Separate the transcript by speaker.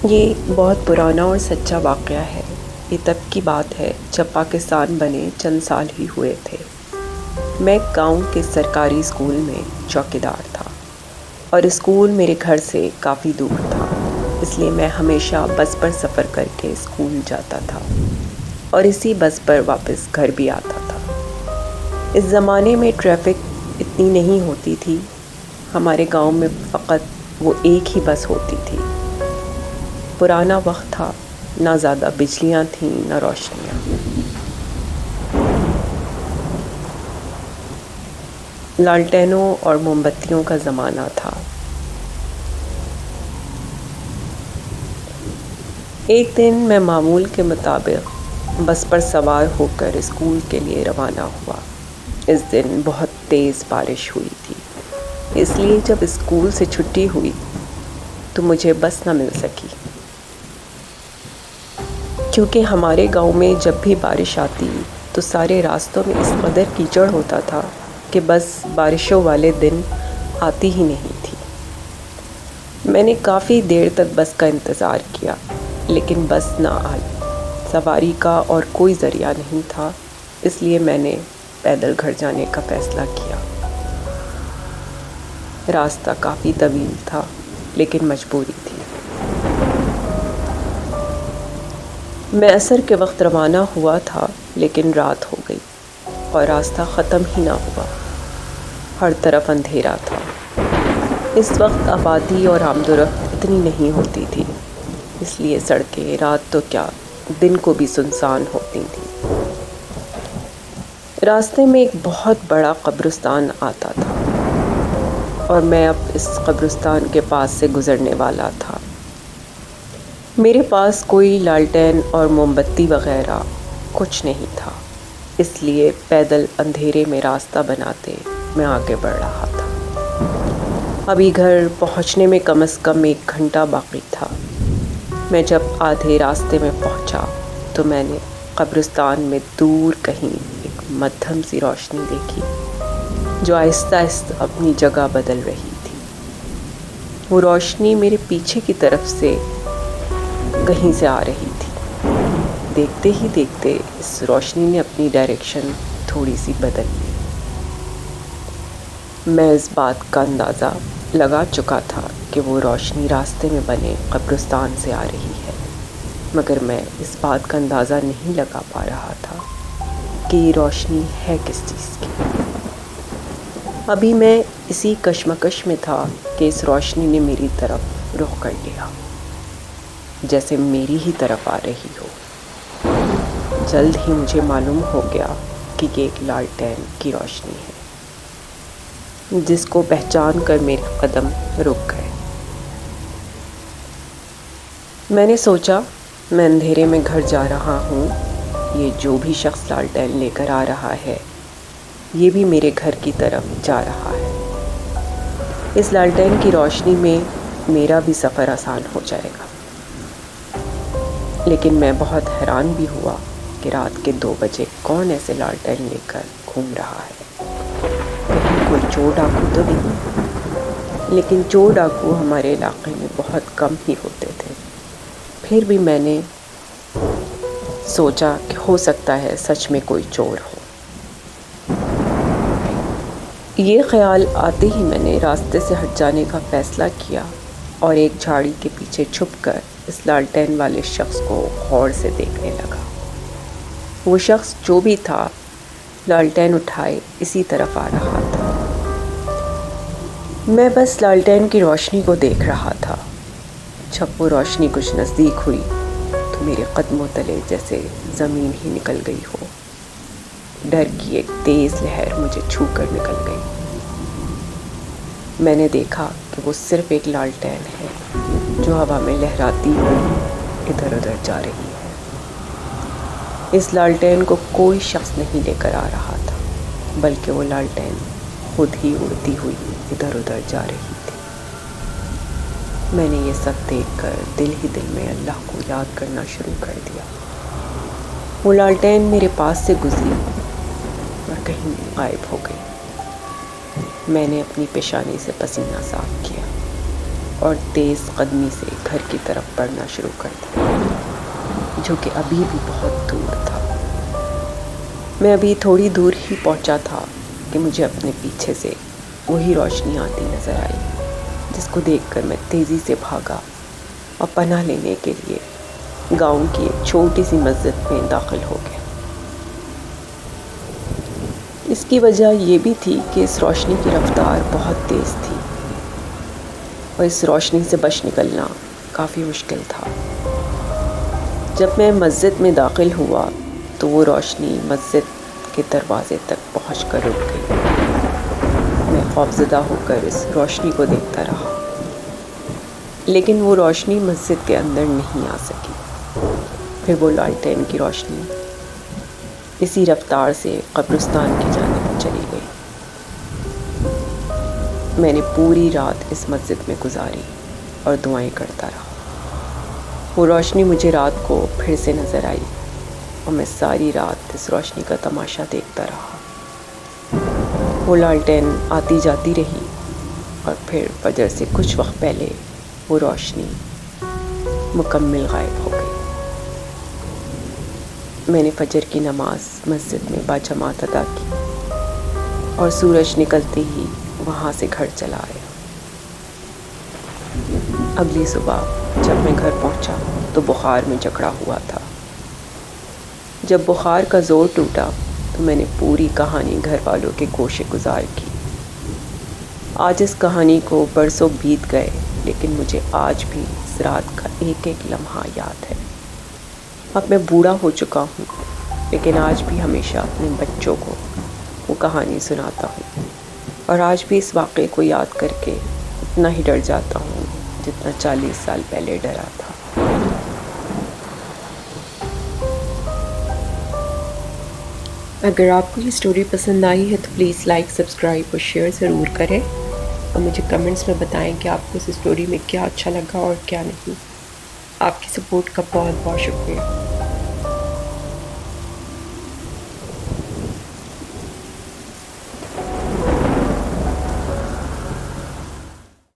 Speaker 1: یہ بہت پرانا اور سچا واقعہ ہے۔ یہ تب کی بات ہے جب پاکستان بنے چند سال ہی ہوئے تھے۔ میں گاؤں کے سرکاری اسکول میں چوکیدار تھا اور اسکول میرے گھر سے کافی دور تھا، اس لیے میں ہمیشہ بس پر سفر کر کے اسکول جاتا تھا اور اسی بس پر واپس گھر بھی آتا تھا۔ اس زمانے میں ٹریفک اتنی نہیں ہوتی تھی، ہمارے گاؤں میں فقط وہ ایک ہی بس ہوتی تھی۔ پرانا وقت تھا، نہ زیادہ بجلیاں تھیں نہ روشنیاں۔ لالٹینوں اور موم بتیوں کا زمانہ تھا۔ ایک دن میں معمول کے مطابق بس پر سوار ہو کر اسکول کے لیے روانہ ہوا۔ اس دن بہت تیز بارش ہوئی تھی، اس لیے جب اسکول سے چھٹی ہوئی تو مجھے بس نہ مل سکی، کیونکہ ہمارے گاؤں میں جب بھی بارش آتی تو سارے راستوں میں اس قدر کیچڑ ہوتا تھا کہ بس بارشوں والے دن آتی ہی نہیں تھی۔ میں نے کافی دیر تک بس کا انتظار کیا، لیکن بس نہ آئی۔ سواری کا اور کوئی ذریعہ نہیں تھا، اس لیے میں نے پیدل گھر جانے کا فیصلہ کیا۔ راستہ کافی طویل تھا، لیکن مجبوری تھی۔ میں عصر کے وقت روانہ ہوا تھا، لیکن رات ہو گئی اور راستہ ختم ہی نہ ہوا۔ ہر طرف اندھیرا تھا۔ اس وقت آبادی اور آمد و رفت اتنی نہیں ہوتی تھی، اس لیے سڑکیں رات تو کیا دن کو بھی سنسان ہوتی تھیں۔ راستے میں ایک بہت بڑا قبرستان آتا تھا اور میں اب اس قبرستان کے پاس سے گزرنے والا تھا۔ میرے پاس کوئی لالٹین اور موم بتی وغیرہ کچھ نہیں تھا، اس لیے پیدل اندھیرے میں راستہ بناتے میں آگے بڑھ رہا تھا۔ ابھی گھر پہنچنے میں کم از کم 1 گھنٹہ باقی تھا۔ میں جب آدھے راستے میں پہنچا تو میں نے قبرستان میں دور کہیں ایک مدھم سی روشنی دیکھی جو آہستہ آہستہ اپنی جگہ بدل رہی تھی۔ وہ روشنی میرے پیچھے کی طرف سے کہیں سے آ رہی تھی۔ دیکھتے ہی دیکھتے اس روشنی نے اپنی ڈائریکشن تھوڑی سی بدل لی۔ میں اس بات کا اندازہ لگا چکا تھا کہ وہ روشنی راستے میں بنے قبرستان سے آ رہی ہے، مگر میں اس بات کا اندازہ نہیں لگا پا رہا تھا کہ یہ روشنی ہے کس چیز کی۔ ابھی میں اسی کشمکش میں تھا کہ اس روشنی نے میری طرف رخ کر لیا، جیسے میری ہی طرف آ رہی ہو۔ جلد ہی مجھے معلوم ہو گیا کہ یہ ایک لالٹین کی روشنی ہے، جس کو پہچان کر میرے قدم رک گئے۔ میں نے سوچا میں اندھیرے میں گھر جا رہا ہوں، یہ جو بھی شخص لالٹین لے کر آ رہا ہے یہ بھی میرے گھر کی طرف جا رہا ہے۔ اس لالٹین کی روشنی میں میرا بھی سفر آسان ہو جائے گا۔ لیکن میں بہت حیران بھی ہوا کہ رات کے 2 بجے کون ایسے لالٹین لے کر گھوم رہا ہے۔ کہیں کوئی چور ڈاکو تو نہیں؟ لیکن چور ڈاکو ہمارے علاقے میں بہت کم ہی ہوتے تھے۔ پھر بھی میں نے سوچا کہ ہو سکتا ہے سچ میں کوئی چور ہو۔ یہ خیال آتے ہی میں نے راستے سے ہٹ جانے کا فیصلہ کیا اور ایک جھاڑی کے پیچھے چھپ کر اس لالٹین والے شخص کو غور سے دیکھنے لگا۔ وہ شخص جو بھی تھا لالٹین اٹھائے اسی طرف آ رہا تھا۔ میں بس لالٹین کی روشنی کو دیکھ رہا تھا۔ جب وہ روشنی کچھ نزدیک ہوئی تو میرے قدموں تلے جیسے زمین ہی نکل گئی ہو۔ ڈر کی ایک تیز لہر مجھے چھو کر نکل گئی۔ میں نے دیکھا کہ وہ صرف ایک لالٹین ہے جو ہوا میں لہراتی ہوئی ادھر ادھر جا رہی ہے۔ اس لالٹین کو کوئی شخص نہیں لے کر آ رہا تھا، بلکہ وہ لالٹین خود ہی اڑتی ہوئی ادھر ادھر جا رہی تھی۔ میں نے یہ سب دیکھ کر دل ہی دل میں اللہ کو یاد کرنا شروع کر دیا۔ وہ لالٹین میرے پاس سے گزری اور کہیں غائب ہو گئی۔ میں نے اپنی پیشانی سے پسینہ صاف کیا۔ اور تیز قدمی سے گھر کی طرف بڑھنا شروع کر دیا، جو کہ ابھی بھی بہت دور تھا۔ میں ابھی تھوڑی دور ہی پہنچا تھا کہ مجھے اپنے پیچھے سے وہی روشنی آتی نظر آئی، جس کو دیکھ کر میں تیزی سے بھاگا اور پناہ لینے کے لیے گاؤں کی ایک چھوٹی سی مسجد میں داخل ہو گیا۔ اس کی وجہ یہ بھی تھی کہ اس روشنی کی رفتار بہت تیز تھی اور اس روشنی سے بچ نکلنا کافی مشکل تھا۔ جب میں مسجد میں داخل ہوا تو وہ روشنی مسجد کے دروازے تک پہنچ کر رک گئی۔ میں خوفزدہ ہو کر اس روشنی کو دیکھتا رہا، لیکن وہ روشنی مسجد کے اندر نہیں آ سکی۔ پھر وہ لالٹین کی روشنی اسی رفتار سے قبرستان کی جانب چلی گئی۔ میں نے پوری رات اس مسجد میں گزاری اور دعائیں کرتا رہا۔ وہ روشنی مجھے رات کو پھر سے نظر آئی اور میں ساری رات اس روشنی کا تماشا دیکھتا رہا۔ وہ لالٹین آتی جاتی رہی اور پھر فجر سے کچھ وقت پہلے وہ روشنی مکمل غائب ہو گئی۔ میں نے فجر کی نماز مسجد میں باجماعت ادا کی اور سورج نکلتے ہی وہاں سے گھر چلا آیا۔ اگلی صبح جب میں گھر پہنچا تو بخار میں جکڑا ہوا تھا۔ جب بخار کا زور ٹوٹا تو میں نے پوری کہانی گھر والوں کے گوشے گزار کی۔ آج اس کہانی کو برسوں بیت گئے، لیکن مجھے آج بھی اس رات کا ایک ایک لمحہ یاد ہے۔ اب میں بوڑھا ہو چکا ہوں، لیکن آج بھی ہمیشہ اپنے بچوں کو وہ کہانی سناتا ہوں، اور آج بھی اس واقعے کو یاد کر کے اتنا ہی ڈر جاتا ہوں جتنا 40 سال پہلے ڈرا تھا۔ اگر آپ کو یہ سٹوری پسند آئی ہے تو پلیز لائک، سبسکرائب اور شیئر ضرور کریں، اور مجھے کمنٹس میں بتائیں کہ آپ کو اس سٹوری میں کیا اچھا لگا اور کیا نہیں۔ آپ کی سپورٹ کا بہت بہت شکریہ۔